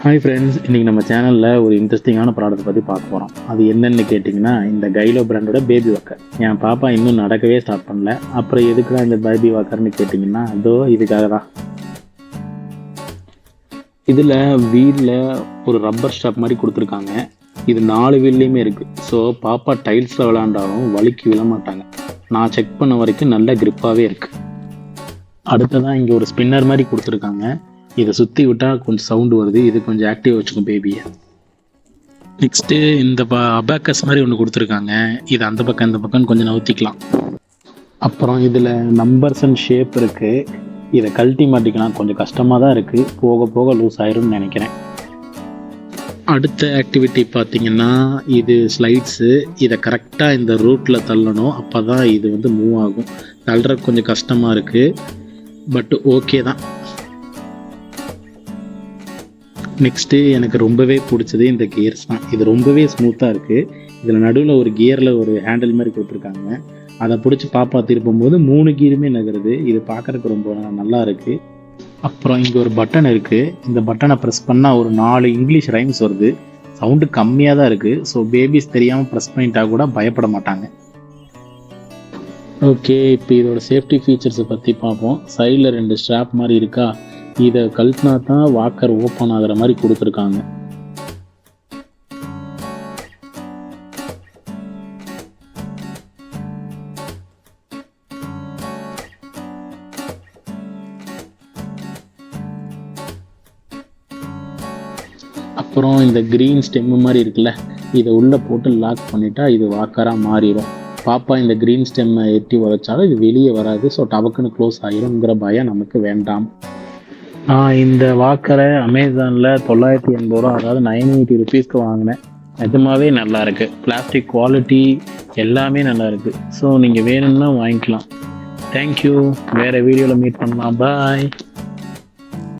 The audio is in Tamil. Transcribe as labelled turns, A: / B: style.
A: ஹாய் ஃப்ரெண்ட்ஸ், இன்றைக்கி நம்ம சேனலில் ஒரு இன்ட்ரெஸ்டிங்கான ப்ராடக்ட் பற்றி பார்க்க போகிறோம். அது என்னென்னு கேட்டிங்கன்னா, இந்த கைலோ பிராண்டோட பேபி வாக்கர். என் பாப்பா இன்னும் நடக்கவே ஸ்டார்ட் பண்ணல. அப்புறம் எதுக்குலாம் இந்த பேபி வாக்கர்னு கேட்டிங்கன்னா, அதோ இதுக்காக தான். இதில் வீலில் ஒரு ரப்பர் ஸ்டாப் மாதிரி கொடுத்துருக்காங்க. இது 4 வீல்லையுமே இருக்குது. ஸோ பாப்பா டைல்ஸில் விளாண்டாலும் வலிக்கு விழ மாட்டாங்க. நான் செக் பண்ண வரைக்கும் நல்ல கிரிப்பாகவே இருக்குது. அடுத்ததான் இங்கே ஒரு ஸ்பின்னர் மாதிரி கொடுத்துருக்காங்க. இதை சுற்றி விட்டால் கொஞ்சம் சவுண்டு வருது. இது கொஞ்சம் ஆக்டிவாக வச்சுக்கும் பேபியை. நெக்ஸ்ட்டு இந்த அபாக்கஸ் மாதிரி ஒன்று கொடுத்துருக்காங்க. இது அந்த பக்கம் இந்த பக்கம் கொஞ்சம் நவுத்திக்கலாம். அப்புறம் இதில் நம்பர்ஸ் அண்ட் ஷேப் இருக்குது. இதை கழட்டி மாட்டிக்கலாம். கொஞ்சம் கஷ்டமாக தான் இருக்குது. போக போக லூஸ் ஆயிரும்னு நினைக்கிறேன். அடுத்த ஆக்டிவிட்டி பார்த்திங்கன்னா, இது ஸ்லைட்ஸு. இதை கரெக்டாக இந்த ரூட்டில் தள்ளணும். அப்போ தான் இது வந்து மூவ் ஆகும். தள்ளுறதுக்கு கொஞ்சம் கஷ்டமாக இருக்குது, பட் ஓகே தான். நெக்ஸ்ட்டு எனக்கு ரொம்பவே பிடிச்சது இந்த கியர்ஸ் தான். இது ரொம்பவே ஸ்மூத்தாக இருக்குது. இதில் நடுவில் ஒரு கியரில் ஒரு ஹேண்டில் மாதிரி கொடுத்துருக்காங்க. அதை பிடிச்சி பாப்பா திருப்பும்போது 3 கியருமே நகருது. இது பார்க்குறதுக்கு ரொம்ப நல்லா இருக்குது. அப்புறம் இங்கே ஒரு பட்டன் இருக்குது. இந்த பட்டனை ப்ரெஸ் பண்ணால் ஒரு 4 இங்கிலீஷ் ரைம்ஸ் வருது. சவுண்டு கம்மியாக தான் இருக்குது. ஸோ பேபிஸ் தெரியாமல் ப்ரெஸ் பண்ணிட்டா கூட பயப்பட மாட்டாங்க. ஓகே, இப்போ இதோட சேஃப்டி ஃபீச்சர்ஸை பற்றி பார்ப்போம். சைடில் 2 ஸ்ட்ராப் மாதிரி இருக்கா. இதை கழட்டினா தான் வாக்கர் ஓப்பன் ஆகிற மாதிரி கொடுத்துருக்காங்க. அப்புறம் இந்த க்ரீன் ஸ்டெம்மு மாதிரி இருக்குல்ல, இதை உள்ளே போட்டு லாக் பண்ணிட்டா இது வாக்கராக மாறிடும். பாப்பா இந்த க்ரீன் ஸ்டெம்மை எட்டி உதைச்சாலும் இது வெளியே வராது. ஸோ டபக்குன்னு க்ளோஸ் ஆகிருங்கிற பயம் நமக்கு வேண்டாம். நான் இந்த வாக்கரை அமேசானில் 980 ரூபா, அதாவது 980 ருபீஸ்க்கு வாங்கினேன். நிஜமாகவே நல்லா இருக்குது. பிளாஸ்டிக் குவாலிட்டி எல்லாமே நல்லா இருக்குது. ஸோ நீங்கள் வேணும்னா வாங்கிக்கலாம். தேங்க்யூ. வேறு வீடியோவில் மீட் பண்ணலாம். பாய்.